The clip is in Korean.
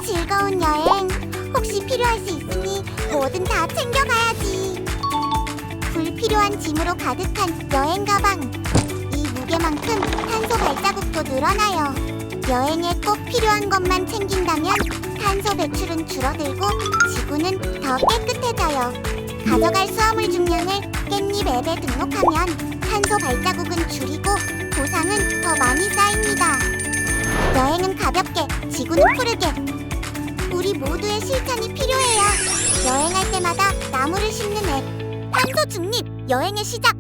즐거운 여행 혹시 필요할 수 있으니 뭐든 다 챙겨가야지. 불필요한 짐으로 가득한 여행 가방. 이 무게만큼 탄소 발자국도 늘어나요. 여행에 꼭 필요한 것만 챙긴다면 탄소 배출은 줄어들고 지구는 더 깨끗해져요. 가져갈 수화물 중량을 깻잎 앱에 등록하면 탄소 발자국은 줄이고 보상은 더 많이 쌓입니다. 여행은 가볍게, 지구는 푸르게. 우리 모두의 실천이 필요해요. 여행할 때마다 나무를 심는 앱. 탄소 중립, 여행의 시작.